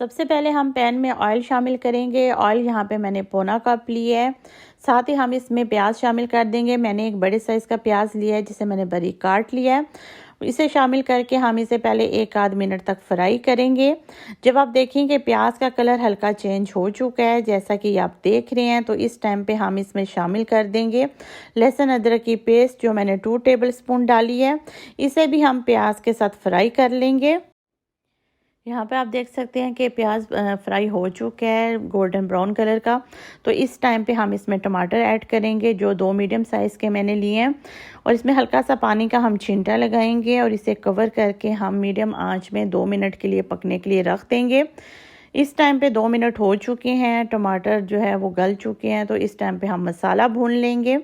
सबसे पहले हम पैन में ऑयल शामिल करेंगे। ऑयल यहाँ पे मैंने पौना कप लिया है। साथ ही हम इसमें प्याज शामिल कर देंगे। मैंने एक बड़े साइज़ का प्याज लिया है जिसे मैंने बारीक काट लिया है। इसे शामिल करके हम इसे पहले एक आध मिनट तक फ्राई करेंगे। जब आप देखेंगे प्याज का कलर हल्का चेंज हो चुका है, जैसा कि आप देख रहे हैं, तो इस टाइम पे हम इसमें शामिल कर देंगे लहसुन अदरक की पेस्ट जो मैंने 2 टेबल स्पून डाली है। इसे भी हम प्याज के साथ फ्राई कर लेंगे। यहाँ पे आप देख सकते हैं कि प्याज फ्राई हो चुका है गोल्डन ब्राउन कलर का। तो इस टाइम पे हम इसमें टमाटर ऐड करेंगे जो 2 मीडियम साइज़ के मैंने लिए हैं, और इसमें हल्का सा पानी का हम छींटा लगाएंगे और इसे कवर करके हम मीडियम आंच में 2 मिनट के लिए पकने के लिए रख देंगे। इस टाइम पे 2 मिनट हो चुके हैं, टमाटर जो है वो गल चुके हैं। तो इस टाइम पे हम मसाला भून लेंगे।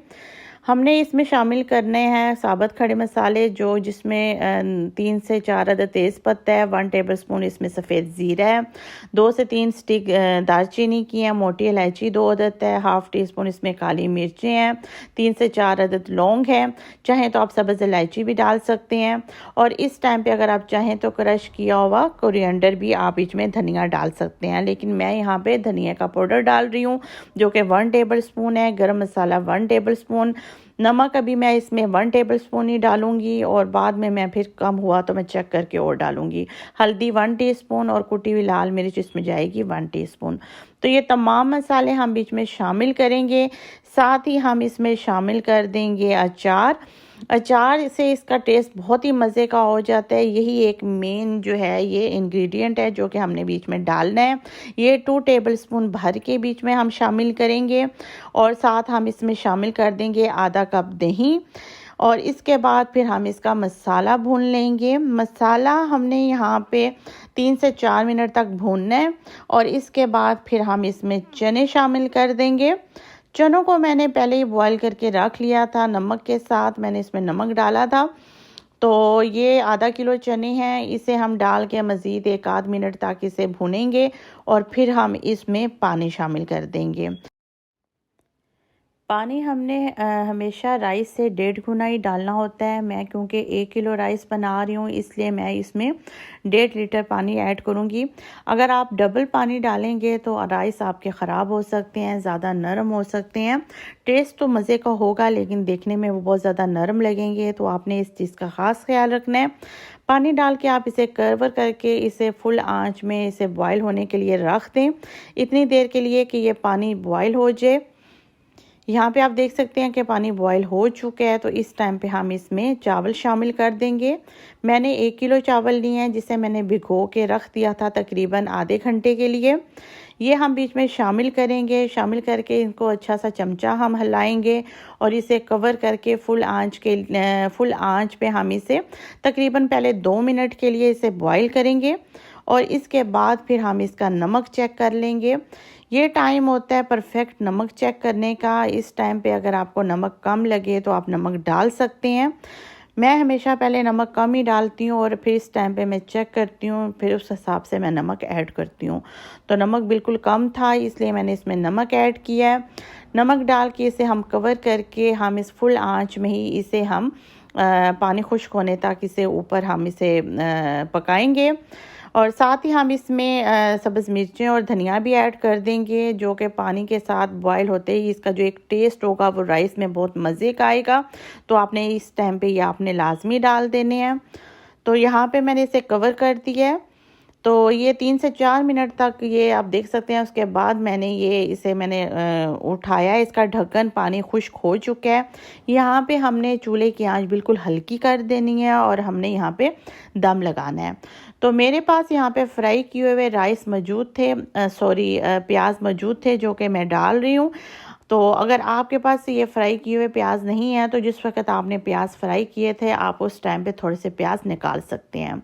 हमने इसमें शामिल करने हैं साबुत खड़े मसाले जिसमें 3 से 4 अदद तेज़ पत्ता है, 1 टेबलस्पून इसमें सफ़ेद ज़ीरा है, 2 से 3 स्टिक दालचीनी की है, मोटी इलायची 2 अदद है, हाफ़ टी स्पून इसमें काली मिर्चें हैं, 3 से 4 अदद लौंग है। चाहें तो आप सब्ज़ इलायची भी डाल सकते हैं, और इस टाइम पे अगर आप चाहें तो क्रश किया हुआ कोरिएंडर भी आप इसमें धनिया डाल सकते हैं, लेकिन मैं यहाँ पे धनिया का पाउडर डाल रही हूँ जो कि 1 टेबल स्पून है। गरम मसाला 1 टेबल स्पून, नमक अभी मैं इसमें 1 टेबल स्पून ही डालूंगी, और बाद में मैं फिर कम हुआ तो मैं चेक करके और डालूंगी। हल्दी 1 टीस्पून और कुटी हुई लाल मिर्च इसमें जाएगी 1 टीस्पून। तो ये तमाम मसाले हम बीच में शामिल करेंगे। साथ ही हम इसमें शामिल कर देंगे अचार। अचार से इसका टेस्ट बहुत ही मज़े का हो जाता है। यही एक मेन जो है ये इंग्रेडिएंट है जो कि हमने बीच में डालना है। ये 2 टेबलस्पून भर के बीच में हम शामिल करेंगे, और साथ हम इसमें शामिल कर देंगे आधा कप दही, और इसके बाद फिर हम इसका मसाला भून लेंगे। मसाला हमने यहाँ पे 3 से 4 मिनट तक भूनना है, और इसके बाद फिर हम इसमें चने शामिल कर देंगे। चनों को मैंने पहले ही बॉईल करके रख लिया था, नमक के साथ मैंने इसमें नमक डाला था। तो ये आधा किलो चने हैं, इसे हम डाल के मज़ीद एक आध मिनट तक इसे भूनेंगे, और फिर हम इसमें पानी शामिल कर देंगे। पानी हमने हमेशा राइस से 1.5 गुना ही डालना होता है। मैं क्योंकि 1 किलो राइस बना रही हूँ इसलिए मैं इसमें 1.5 लीटर पानी ऐड करूँगी। अगर आप डबल पानी डालेंगे तो राइस आपके ख़राब हो सकते हैं, ज़्यादा नरम हो सकते हैं। टेस्ट तो मज़े का होगा लेकिन देखने में वो बहुत ज़्यादा नरम लगेंगे, तो आपने इस चीज़ का ख़ास ख्याल रखना है। पानी डाल के आप इसे कवर करके इसे फुल आँच में इसे बॉयल होने के लिए रख दें, इतनी देर के लिए कि ये पानी बॉयल हो जाए। यहाँ पे आप देख सकते हैं कि पानी बॉयल हो चुका है। तो इस टाइम पे हम इसमें चावल शामिल कर देंगे। मैंने 1 किलो चावल लिए हैं जिसे मैंने भिगो के रख दिया था तकरीबन आधे घंटे के लिए। ये हम बीच में शामिल करेंगे। शामिल करके इनको अच्छा सा चमचा हम हिलाएंगे, और इसे कवर करके फुल आंच पे हम इसे तकरीबन पहले 2 मिनट के लिए इसे बॉयल करेंगे, और इसके बाद फिर हम इसका नमक चेक कर लेंगे। ये टाइम होता है परफेक्ट नमक चेक करने का। इस टाइम पे अगर आपको नमक कम लगे तो आप नमक डाल सकते हैं। मैं हमेशा पहले नमक कम ही डालती हूँ, और फिर इस टाइम पे मैं चेक करती हूँ, फिर उस हिसाब से मैं नमक ऐड करती हूँ। तो नमक बिल्कुल कम था इसलिए मैंने इसमें नमक ऐड किया है। नमक डाल के इसे हम कवर करके हम इस फुल आंच में ही इसे हम पानी खुश्क होने तक इसे ऊपर हम इसे पकाएंगे, और साथ ही हम इसमें सब्ज़ मिर्चें और धनिया भी ऐड कर देंगे, जो कि पानी के साथ बॉयल होते ही इसका जो एक टेस्ट होगा वो राइस में बहुत मज़े का आएगा। तो आपने इस टाइम पे ये आपने लाजमी डाल देने हैं। तो यहाँ पे मैंने इसे कवर कर दिया है। तो ये 3 से 4 मिनट तक ये आप देख सकते हैं। उसके बाद मैंने उठाया, इसका ढक्कन पानी खुश्क हो चुका है। यहाँ पे हमने चूल्हे की आंच बिल्कुल हल्की कर देनी है, और हमने यहाँ पे दम लगाना है। तो मेरे पास यहाँ पे फ्राई किए हुए राइस मौजूद थे, प्याज मौजूद थे जो कि मैं डाल रही हूँ। तो अगर आपके पास ये फ्राई किए हुए प्याज नहीं है तो जिस वक्त आपने प्याज फ्राई किए थे आप उस टाइम पे थोड़े से प्याज निकाल सकते हैं।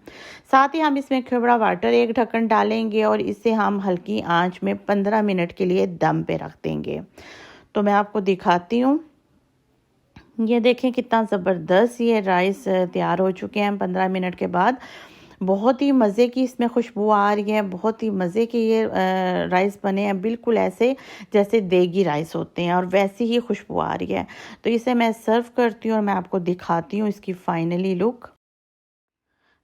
साथ ही हम इसमें खिबड़ा वाटर एक ढक्कन डालेंगे, और इसे हम हल्की आंच में 15 मिनट के लिए दम पे रख देंगे। तो मैं आपको दिखाती हूँ। ये देखें कितना ज़बरदस्त ये राइस तैयार हो चुके हैं 15 मिनट के बाद। बहुत ही मज़े की इसमें खुशबू आ रही है, बहुत ही मज़े के ये राइस बने हैं, बिल्कुल ऐसे जैसे देगी राइस होते हैं, और वैसी ही खुशबू आ रही है। तो इसे मैं सर्व करती हूँ और मैं आपको दिखाती हूँ इसकी फाइनली लुक।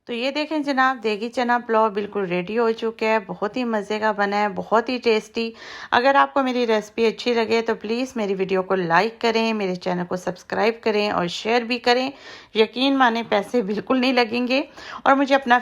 तो ये देखें जनाब, देगी चना पुलाव बिल्कुल रेडी हो चुका है। बहुत ही मज़े का बना है, बहुत ही टेस्टी। अगर आपको मेरी रेसिपी अच्छी लगे तो प्लीज़ मेरी वीडियो को लाइक करें, मेरे चैनल को सब्सक्राइब करें और शेयर भी करें। यकीन माने पैसे बिल्कुल नहीं लगेंगे और मुझे अपना